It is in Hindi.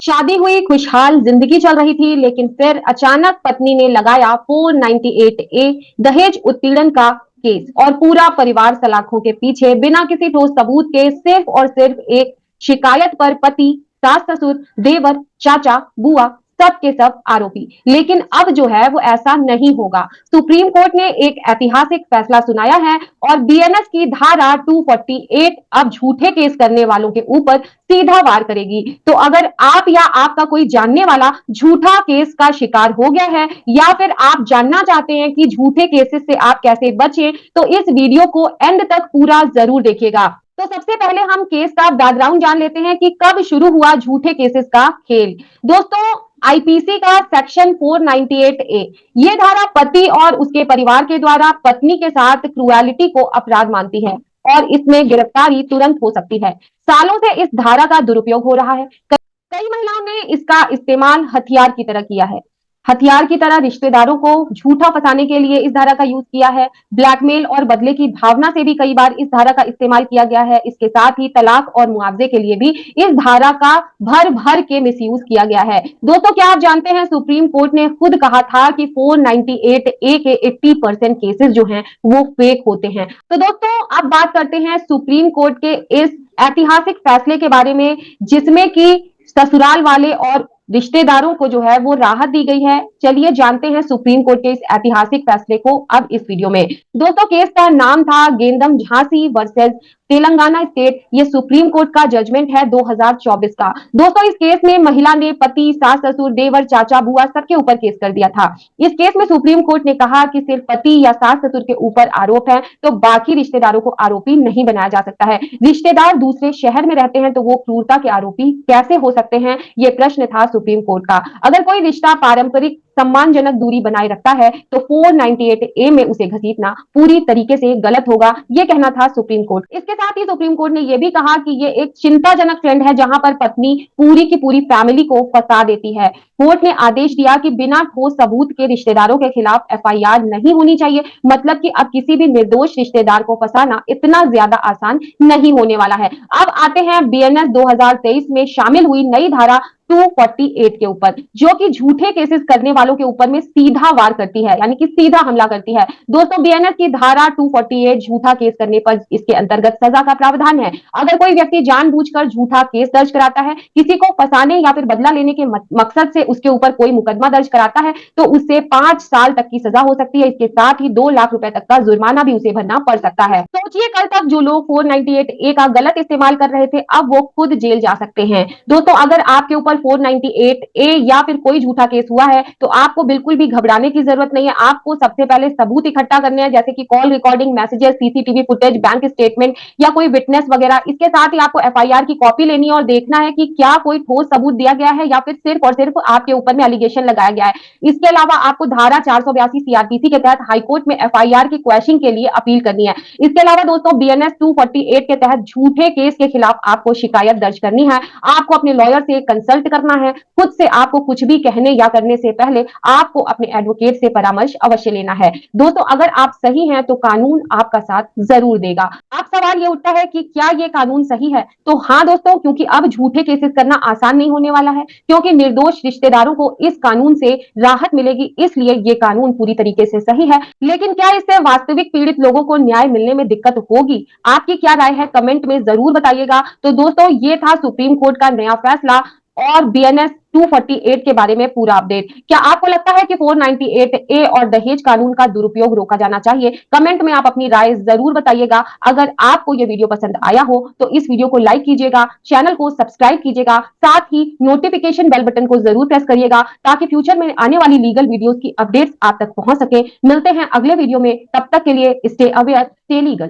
शादी हुई, खुशहाल जिंदगी चल रही थी, लेकिन फिर अचानक पत्नी ने लगाया 498 ए दहेज उत्पीड़न का केस और पूरा परिवार सलाखों के पीछे बिना किसी ठोस सबूत के सिर्फ और सिर्फ एक शिकायत पर पति, सास ससुर, देवर, चाचा, बुआ सब के सब आरोपी। लेकिन अब जो है वो ऐसा नहीं होगा। सुप्रीम कोर्ट ने एक ऐतिहासिक फैसला सुनाया है और बीएनएस की धारा 248 अब झूठे केस करने वालों के ऊपर सीधा वार करेगी। तो अगर आप या आपका कोई जानने वाला झूठा केस का शिकार हो गया है या फिर आप जानना चाहते हैं कि झूठे केसेस से आप कैसे बचें, तो इस वीडियो को एंड तक पूरा जरूर देखिएगा। तो सबसे पहले हम केस का बैकग्राउंड जान लेते हैं कि कब शुरू हुआ झूठे केसेस का खेल। दोस्तों, आईपीसी का सेक्शन 498 ए ये धारा पति और उसके परिवार के द्वारा पत्नी के साथ क्रूएलिटी को अपराध मानती है और इसमें गिरफ्तारी तुरंत हो सकती है। सालों से इस धारा का दुरुपयोग हो रहा है। कई महिलाओं ने इसका इस्तेमाल हथियार की तरह किया है। हथियार की तरह रिश्तेदारों को झूठा फंसाने के लिए इस धारा का यूज किया है। ब्लैकमेल और बदले की भावना से भी कई बार इस धारा का इस्तेमाल किया गया है। इसके साथ ही तलाक और मुआवजे के लिए भी इस धारा का भर भर के मिसयूज किया गया है। दोस्तों, क्या आप जानते हैं सुप्रीम कोर्ट ने खुद कहा था कि 498 ए के 80% केसेस जो हैं वो फेक होते हैं। तो दोस्तों, अब बात करते हैं सुप्रीम कोर्ट के इस ऐतिहासिक फैसले के बारे में, जिसमें कि ससुराल वाले और रिश्तेदारों को जो है वो राहत दी गई है। चलिए जानते हैं सुप्रीम कोर्ट के इस ऐतिहासिक फैसले को अब इस वीडियो में। दोस्तों, केस का नाम था गेंदम झांसी वर्सेस तेलंगाना स्टेट। ये सुप्रीम कोर्ट का जजमेंट है 2024 का। दोस्तों, इस केस में महिला ने पति, सास ससुर, देवर, चाचा, बुआ सबके ऊपर केस कर दिया था। इस केस में सुप्रीम कोर्ट ने कहा कि सिर्फ पति या सास ससुर के ऊपर आरोप है तो बाकी रिश्तेदारों को आरोपी नहीं बनाया जा सकता है। रिश्तेदार दूसरे शहर में रहते हैं तो वो क्रूरता के आरोपी कैसे हो सकते हैं, ये प्रश्न था सुप्रीम कोर्ट का। अगर कोई रिश्ता पारंपरिक सम्मानजनक दूरी बनाए रखता है तो 498 ए में उसे घसीटना पूरी तरीके से गलत होगा, ये कहना था सुप्रीम कोर्ट। इसके साथ ही सुप्रीम कोर्ट ने यह भी कहा कि ये एक चिंताजनक ट्रेंड है जहां पर पत्नी पूरी की पूरी फैमिली को फंसा देती है। कोर्ट ने आदेश दिया कि बिना ठोस सबूत के रिश्तेदारों के खिलाफ एफआईआर नहीं होनी चाहिए। मतलब कि अब किसी भी निर्दोष रिश्तेदार को फंसाना इतना ज्यादा आसान नहीं होने वाला है। अब आते हैं बीएनएस 2023 में शामिल हुई नई धारा 248 के ऊपर, जो कि झूठे केसेस करने वालों के ऊपर में सीधा वार करती है, यानी कि सीधा हमला करती है। दोस्तों, बीएनएस की धारा 248 झूठा केस करने पर इसके अंतर्गत सजा का प्रावधान है। अगर कोई व्यक्ति जानबूझकर झूठा केस दर्ज कराता है, किसी को फंसाने या फिर बदला लेने के मकसद से उसके ऊपर कोई मुकदमा दर्ज कराता है, तो उससे 5 साल तक की सजा हो सकती है। इसके साथ ही 2 लाख रुपए तक का जुर्माना भी उसे भरना पड़ सकता है। सोचिए, कल तक जो लोग 498 ए का गलत इस्तेमाल कर रहे थे, अब वो खुद जेल जा सकते हैं। दोस्तों, अगर आपके ऊपर 498 ए या फिर कोई झूठा केस हुआ है तो आपको बिल्कुल भी घबराने की जरूरत नहीं है। आपको सबसे पहले सबूत इकट्ठा करने हैं, जैसे कि call recording, messages, CCTV footage, bank statement या कोई विटनेस वगैरह। इसके साथ ही आपको एफआईआर की कॉपी लेनी है और देखना है कि क्या कोई ठोस सबूत दिया गया है या फिर सिर्फ और सिर्फ आपके ऊपर में एलिगेशन लगाया गया है। इसके अलावा आपको धारा 482 सीआरपीसी के तहत हाईकोर्ट में एफआईआर की क्वैशिंग के लिए अपील करनी है। इसके अलावा दोस्तों, बीएनएस 248 के तहत झूठे केस के खिलाफ आपको शिकायत दर्ज करनी है। आपको अपने लॉयर से कंसल्ट करना है। खुद से आपको कुछ भी कहने या करने से पहले आपको अपने एडवोकेट से परामर्श अवश्य लेना है। दोस्तों, अगर आप सही हैं तो कानून आपका साथ जरूर देगा। अब सवाल ये उठता है कि क्या ये कानून सही है? तो हाँ दोस्तों, क्योंकि अब झूठे केसेस करना आसान नहीं होने वाला है, क्योंकि निर्दोष रिश्तेदारों को इस कानून से राहत मिलेगी, इसलिए ये कानून पूरी तरीके से सही है। लेकिन क्या इससे वास्तविक पीड़ित लोगों को न्याय मिलने में दिक्कत होगी? आपकी क्या राय है, कमेंट में जरूर बताइएगा। तो दोस्तों, ये था सुप्रीम कोर्ट का नया फैसला और बीएनएस 248 के बारे में पूरा अपडेट। क्या आपको लगता है कि 498 ए और दहेज कानून का दुरुपयोग रोका जाना चाहिए? कमेंट में आप अपनी राय जरूर बताइएगा। अगर आपको यह वीडियो पसंद आया हो तो इस वीडियो को लाइक कीजिएगा, चैनल को सब्सक्राइब कीजिएगा, साथ ही नोटिफिकेशन बेल बटन को जरूर प्रेस करिएगा ताकि फ्यूचर में आने वाली लीगल वीडियोस की अपडेट्स आप तक पहुंच सके। मिलते हैं अगले वीडियो में, तब तक के लिए स्टे अवेयर, स्टे लीगल।